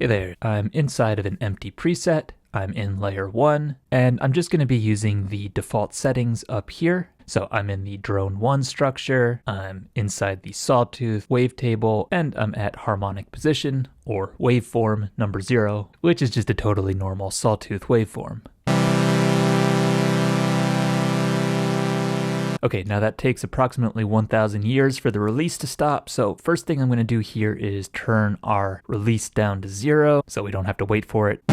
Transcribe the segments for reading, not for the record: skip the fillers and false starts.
Hey there, I'm inside of an empty preset. I'm in layer 1, and I'm just going to be using the default settings up here. So I'm in the drone 1 structure, I'm inside the sawtooth wavetable, and I'm at harmonic position, or waveform number 0, which is just a totally normal sawtooth waveform. Okay, now that takes approximately 1,000 years for the release to stop, so first thing I'm going to do here is turn our release down to 0, so we don't have to wait for it.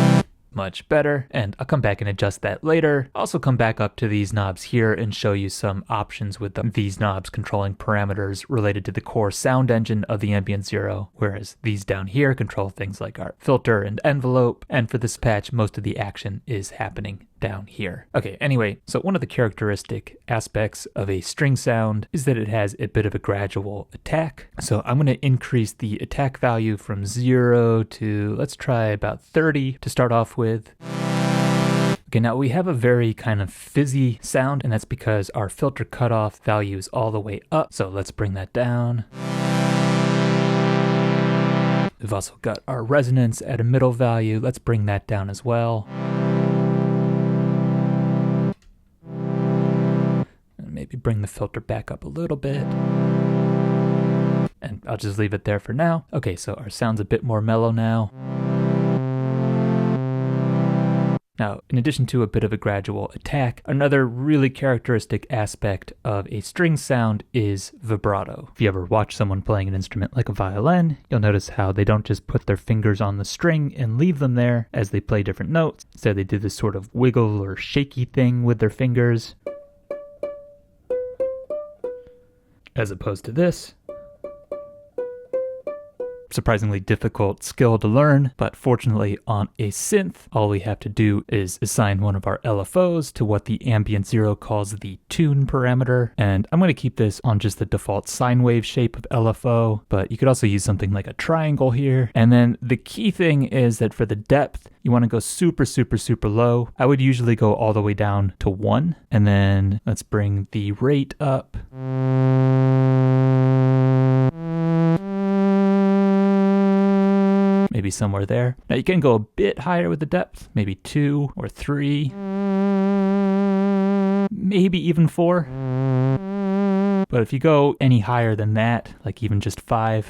Much better, and I'll come back and adjust that later. Also come back up to these knobs here and show you some options with them. These knobs controlling parameters related to the core sound engine of the Ambient Zero, whereas these down here control things like our filter and envelope, and for this patch most of the action is happening down here. Okay, anyway, so one of the characteristic aspects of a string sound is that it has a bit of a gradual attack. So I'm going to increase the attack value from 0 to, let's try about 30 to start off with. Okay, now we have a very kind of fizzy sound, and that's because our filter cutoff value is all the way up. So let's bring that down. We've also got our resonance at a middle value. Let's bring that down as well. Maybe bring the filter back up a little bit. And I'll just leave it there for now. Okay, so our sound's a bit more mellow now. Now, in addition to a bit of a gradual attack, another really characteristic aspect of a string sound is vibrato. If you ever watch someone playing an instrument like a violin, you'll notice how they don't just put their fingers on the string and leave them there as they play different notes. Instead, they do this sort of wiggle or shaky thing with their fingers, as opposed to this. Surprisingly difficult skill to learn, but fortunately on a synth, all we have to do is assign one of our LFOs to what the Ambient Zero calls the tune parameter. And I'm going to keep this on just the default sine wave shape of LFO, but you could also use something like a triangle here. And then the key thing is that for the depth, you want to go super, super, super low. I would usually go all the way down to 1. And then let's bring the rate up. Maybe somewhere there. Now you can go a bit higher with the depth, maybe 2 or 3, maybe even 4. But if you go any higher than that, like even just 5,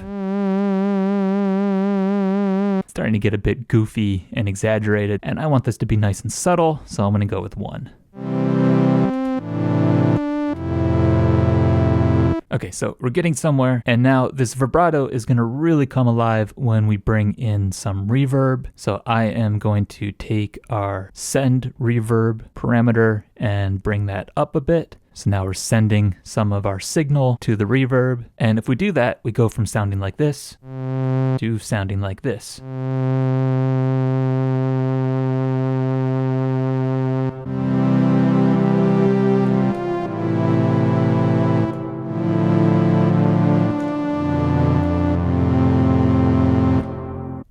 it's starting to get a bit goofy and exaggerated, and I want this to be nice and subtle, so I'm going to go with 1. Okay, so we're getting somewhere, and now this vibrato is going to really come alive when we bring in some reverb. So I am going to take our send reverb parameter and bring that up a bit. So now we're sending some of our signal to the reverb, and if we do that, we go from sounding like this to sounding like this.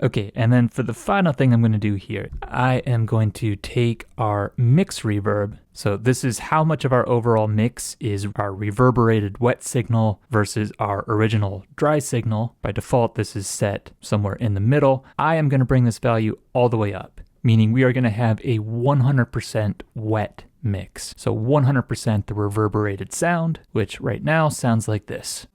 Okay, and then for the final thing I'm going to do here, I am going to take our mix reverb. So this is how much of our overall mix is our reverberated wet signal versus our original dry signal. By default, this is set somewhere in the middle. I am going to bring this value all the way up, meaning we are going to have a 100% wet mix. So 100% the reverberated sound, which right now sounds like this.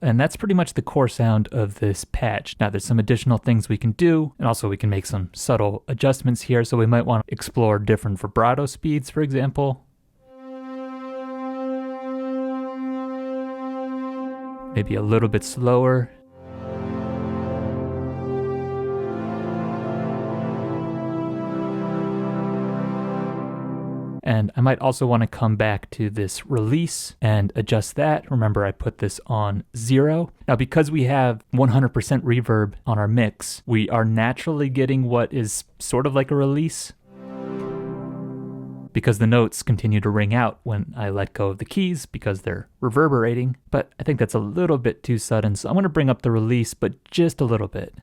And that's pretty much the core sound of this patch. Now there's some additional things we can do, and also we can make some subtle adjustments here. So we might want to explore different vibrato speeds, for example. Maybe a little bit slower. And I might also want to come back to this release and adjust that. Remember, I put this on 0. Now, because we have 100% reverb on our mix, we are naturally getting what is sort of like a release, because the notes continue to ring out when I let go of the keys because they're reverberating. But I think that's a little bit too sudden, so I'm going to bring up the release, but just a little bit.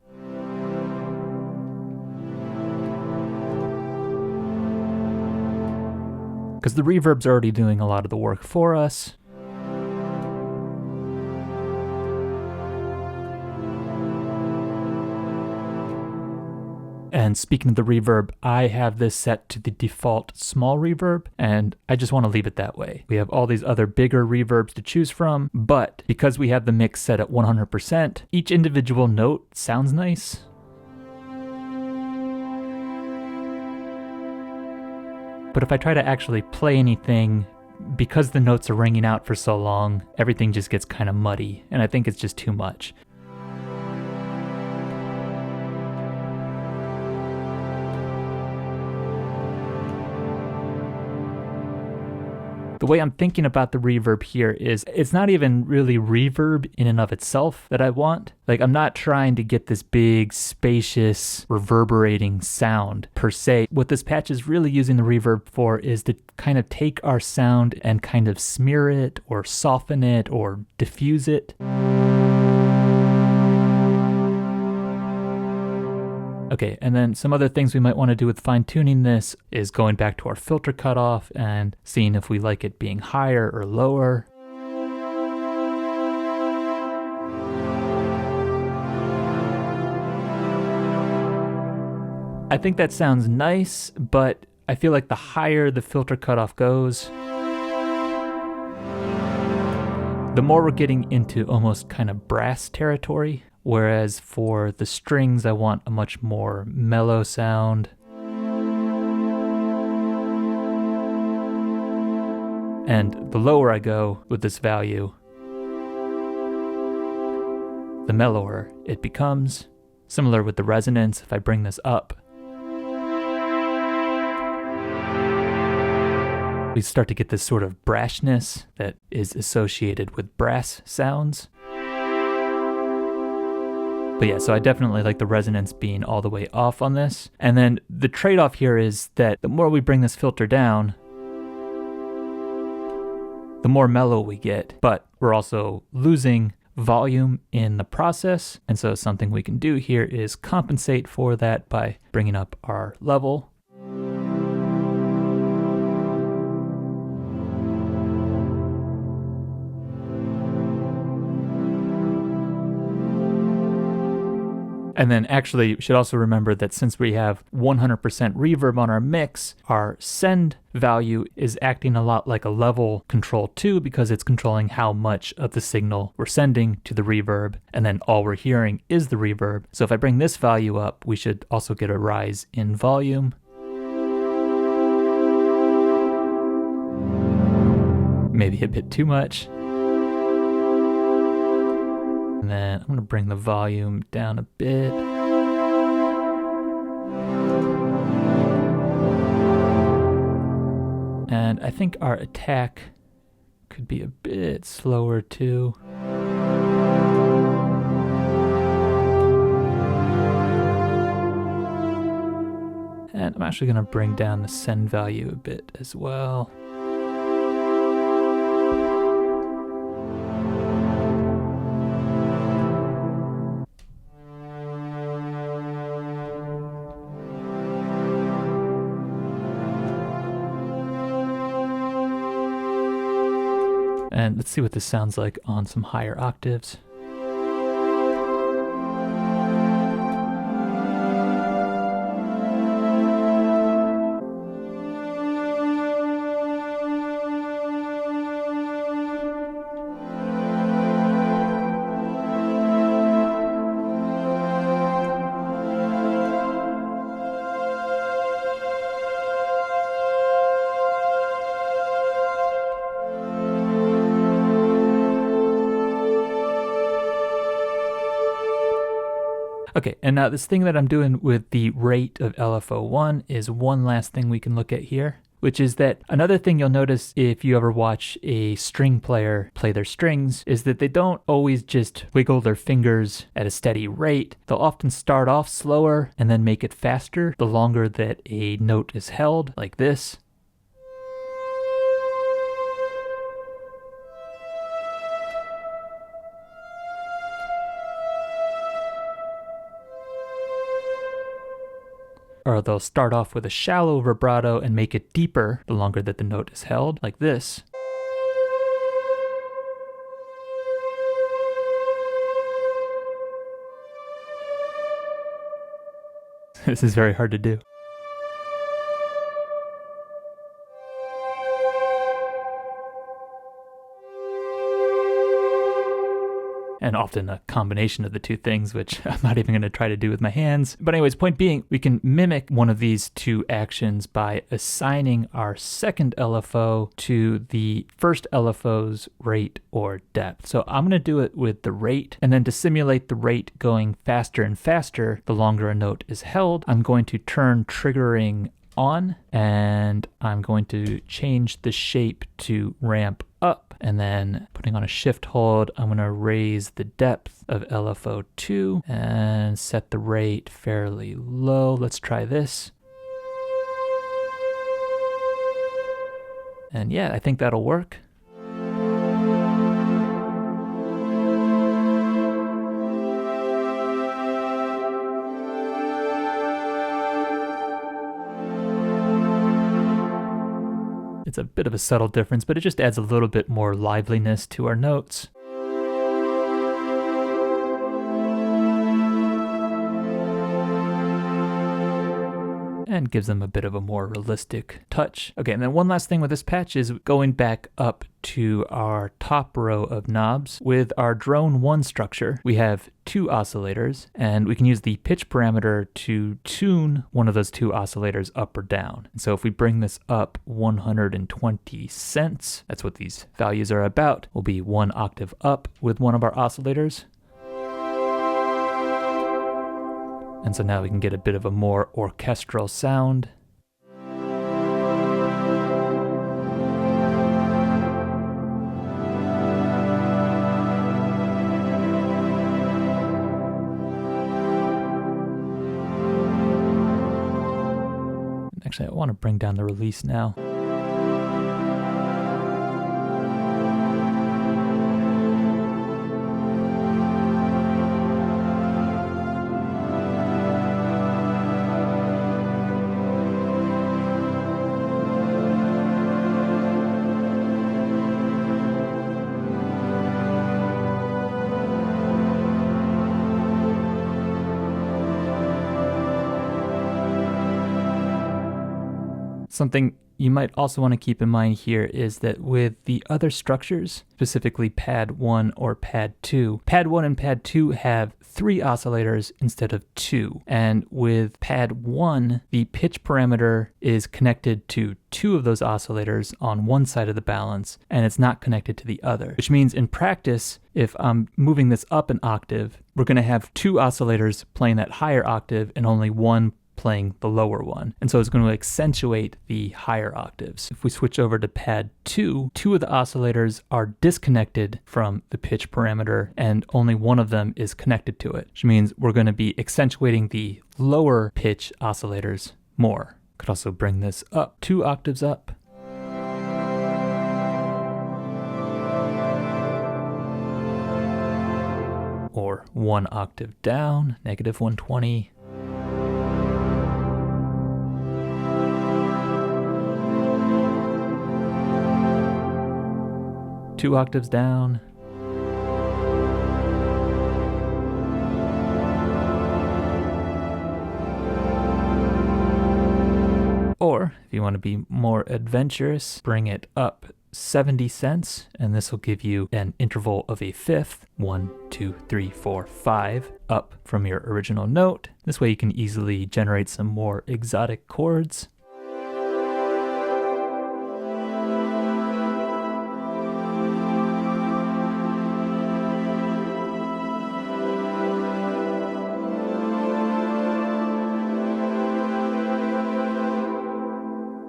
because the reverb's already doing a lot of the work for us. And speaking of the reverb, I have this set to the default small reverb, and I just want to leave it that way. We have all these other bigger reverbs to choose from, but because we have the mix set at 100%, each individual note sounds nice. But if I try to actually play anything, because the notes are ringing out for so long, everything just gets kind of muddy, and I think it's just too much. The way I'm thinking about the reverb here is it's not even really reverb in and of itself that I want. Like, I'm not trying to get this big, spacious, reverberating sound per se. What this patch is really using the reverb for is to kind of take our sound and kind of smear it or soften it or diffuse it. Okay, and then some other things we might want to do with fine-tuning this is going back to our filter cutoff and seeing if we like it being higher or lower. I think that sounds nice, but I feel like the higher the filter cutoff goes, the more we're getting into almost kind of brass territory. Whereas for the strings, I want a much more mellow sound. And the lower I go with this value, the mellower it becomes. Similar with the resonance, if I bring this up, we start to get this sort of brashness that is associated with brass sounds. But yeah, so I definitely like the resonance being all the way off on this. And then the trade-off here is that the more we bring this filter down, the more mellow we get, but we're also losing volume in the process. And so something we can do here is compensate for that by bringing up our level. And then actually, you should also remember that since we have 100% reverb on our mix, our send value is acting a lot like a level control too, because it's controlling how much of the signal we're sending to the reverb, and then all we're hearing is the reverb. So if I bring this value up, we should also get a rise in volume. Maybe a bit too much. And then I'm going to bring the volume down a bit. And I think our attack could be a bit slower too. And I'm actually going to bring down the send value a bit as well. And let's see what this sounds like on some higher octaves. Okay, and now this thing that I'm doing with the rate of LFO1 is one last thing we can look at here, which is that another thing you'll notice if you ever watch a string player play their strings is that they don't always just wiggle their fingers at a steady rate. They'll often start off slower and then make it faster the longer that a note is held, like this. are they'll start off with a shallow vibrato and make it deeper the longer that the note is held, like this. This is very hard to do. And often a combination of the two things, which I'm not even going to try to do with my hands. But anyways, point being, we can mimic one of these two actions by assigning our second LFO to the first LFO's rate or depth. So I'm going to do it with the rate, and then to simulate the rate going faster and faster the longer a note is held, I'm going to turn triggering on, and I'm going to change the shape to ramp up, and then putting on a shift hold, I'm going to raise the depth of LFO2 and set the rate fairly low. Let's try this. And yeah, I think that'll work. It's a bit of a subtle difference, but it just adds a little bit more liveliness to our notes. And gives them a bit of a more realistic touch. Okay, and then one last thing with this patch is going back up to our top row of knobs. With our drone 1 structure, we have 2 oscillators, and we can use the pitch parameter to tune one of those 2 oscillators up or down. And so if we bring this up 120 cents, that's what these values are about, will be 1 octave up with one of our oscillators. And so now we can get a bit of a more orchestral sound. Actually, I want to bring down the release now. Something you might also want to keep in mind here is that with the other structures, specifically pad 1 or pad 2, pad 1 and pad 2 have 3 oscillators instead of 2. And with pad 1, the pitch parameter is connected to 2 of those oscillators on one side of the balance, and it's not connected to the other. Which means in practice, if I'm moving this up an octave, we're going to have 2 oscillators playing that higher octave and only one playing the lower one. And so it's going to accentuate the higher octaves. If we switch over to pad 2, 2 of the oscillators are disconnected from the pitch parameter and only one of them is connected to it, which means we're going to be accentuating the lower pitch oscillators more. Could also bring this up 2 octaves up. Or 1 octave down, negative 120. 2 octaves down. Or, if you want to be more adventurous, bring it up 70 cents, and this will give you an interval of a fifth, 1, 2, 3, 4, 5, up from your original note. This way you can easily generate some more exotic chords.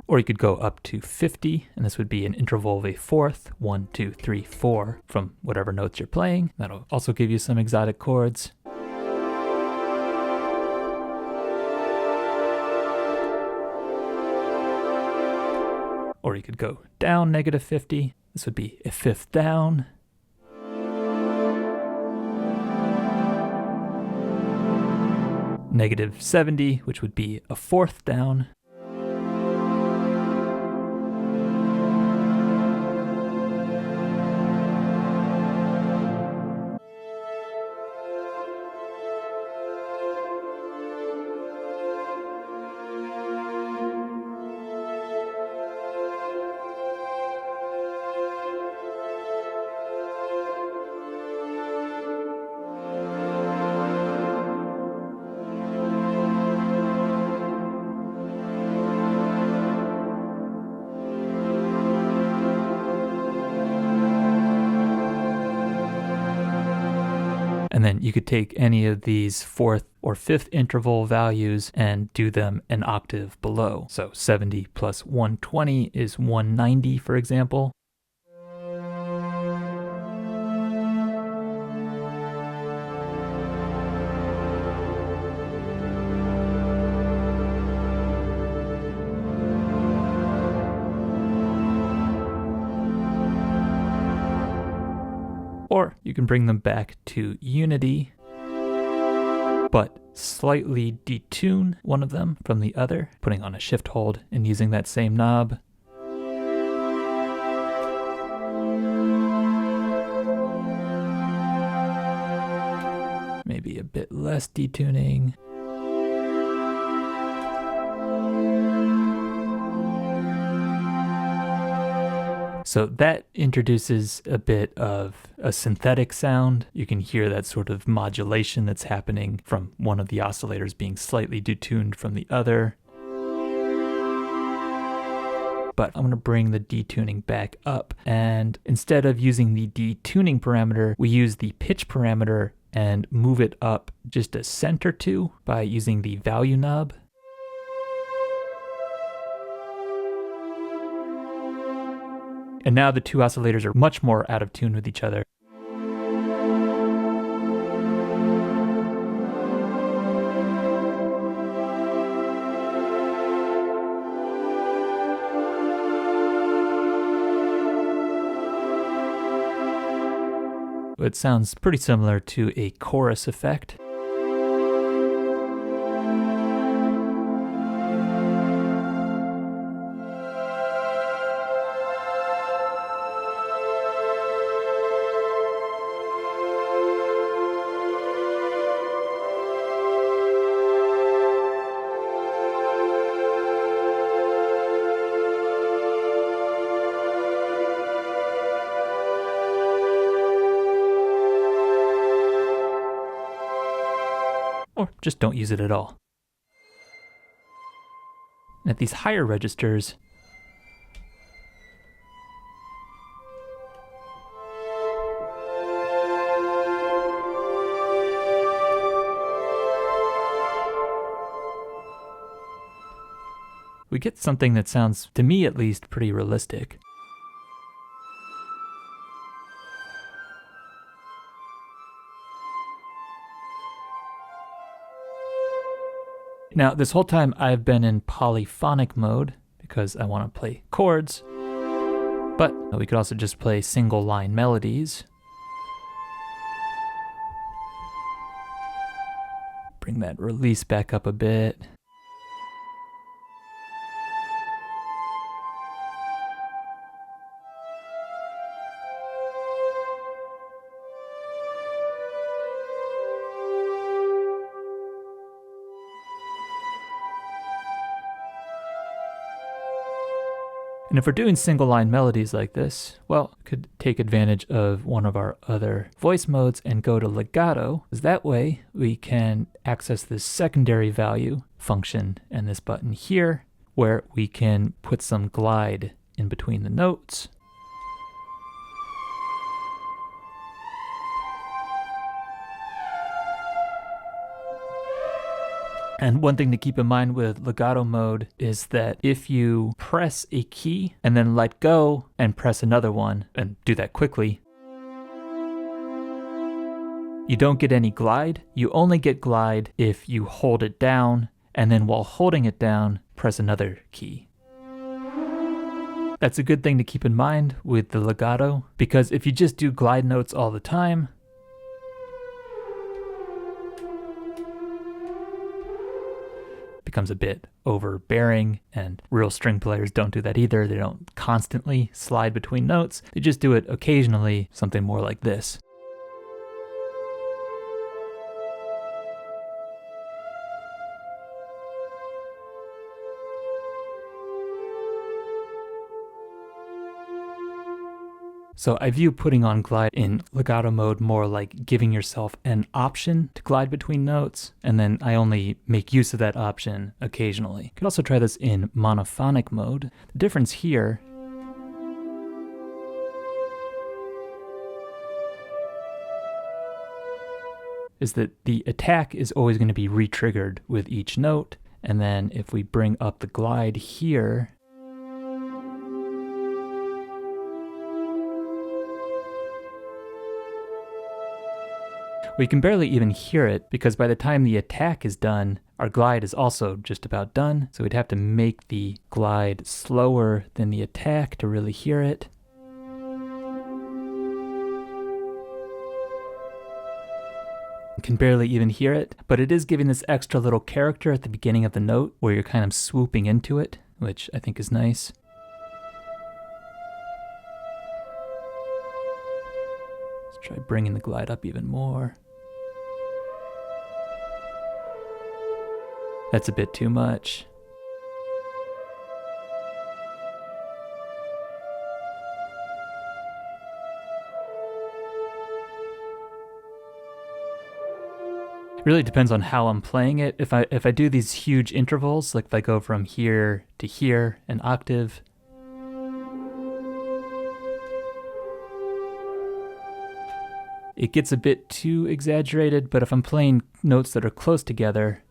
Or you could go up to 50, and this would be an interval of a fourth, 1, 2, 3, 4, from whatever notes you're playing. That'll also give you some exotic chords. Or you could go down negative 50. This would be a fifth down. -70, which would be a fourth down. And then you could take any of these fourth or fifth interval values and do them an octave below. So 70 plus 120 is 190, for example. Or you can bring them back to unity, but slightly detune one of them from the other, putting on a shift hold and using that same knob. Maybe a bit less detuning. So that introduces a bit of a synthetic sound. You can hear that sort of modulation that's happening from one of the oscillators being slightly detuned from the other. But I'm going to bring the detuning back up, and instead of using the detuning parameter, we use the pitch parameter and move it up just a cent or two by using the value knob. And now the two oscillators are much more out of tune with each other. It sounds pretty similar to a chorus effect. Or just don't use it at all. And at these higher registers, we get something that sounds, to me at least, pretty realistic. Now, this whole time I've been in polyphonic mode because I want to play chords, but we could also just play single line melodies. Bring that release back up a bit. And if we're doing single line melodies like this, well, we could take advantage of one of our other voice modes and go to legato, because that way we can access this secondary value function and this button here, where we can put some glide in between the notes. And one thing to keep in mind with legato mode is that if you press a key and then let go and press another one and do that quickly, you don't get any glide. You only get glide if you hold it down and then while holding it down, press another key. That's a good thing to keep in mind with the legato, because if you just do glide notes all the time, becomes a bit overbearing, and real string players don't do that either. They don't constantly slide between notes. They just do it occasionally, something more like this. So I view putting on glide in legato mode more like giving yourself an option to glide between notes, and then I only make use of that option occasionally. You could also try this in monophonic mode. The difference here is that the attack is always going to be re-triggered with each note, and then if we bring up the glide here, we can barely even hear it, because by the time the attack is done, our glide is also just about done. So we'd have to make the glide slower than the attack to really hear it. You can barely even hear it, but it is giving this extra little character at the beginning of the note where you're kind of swooping into it, which I think is nice. Let's try bringing the glide up even more. That's a bit too much. It really depends on how I'm playing it. If I do these huge intervals, like if I go from here to here, an octave, it gets a bit too exaggerated, but if I'm playing notes that are close together,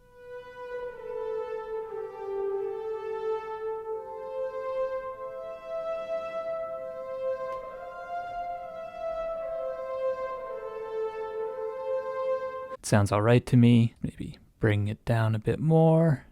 it sounds all right to me. Maybe bring it down a bit more.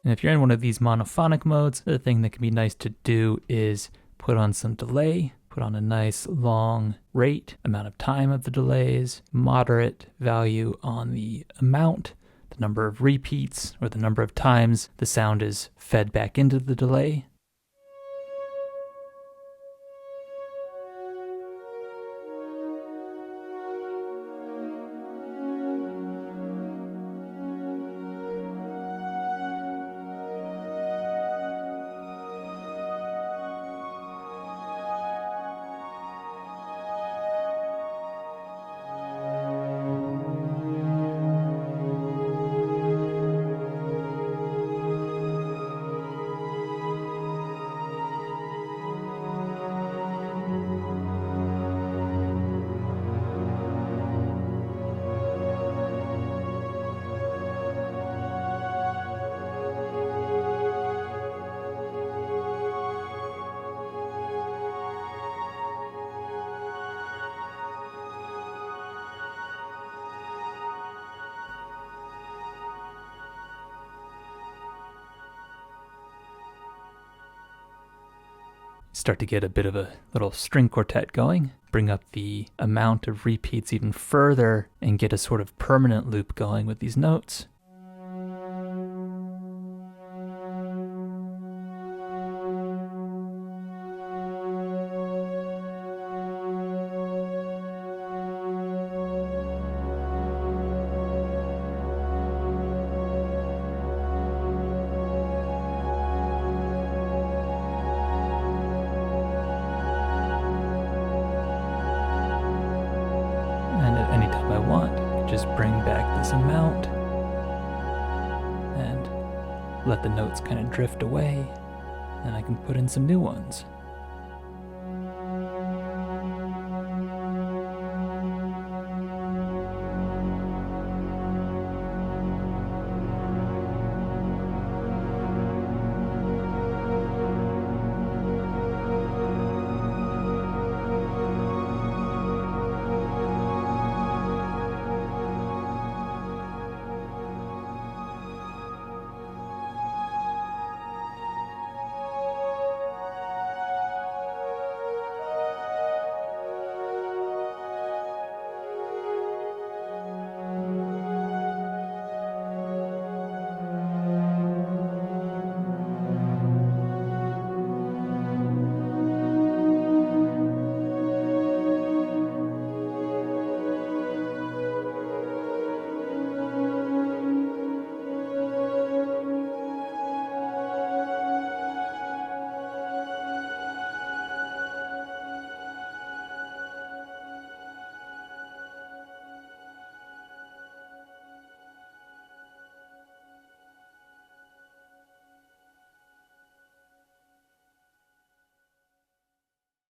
And if you're in one of these monophonic modes, the thing that can be nice to do is put on some delay, put on a nice long rate, amount of time of the delays, moderate value on the amount, the number of repeats, or the number of times the sound is fed back into the delay. start to get a bit of a little string quartet going, bring up the amount of repeats even further, and get a sort of permanent loop going with these notes. And at any time I want, just bring back this amount and let the notes kind of drift away. Then I can put in some new ones.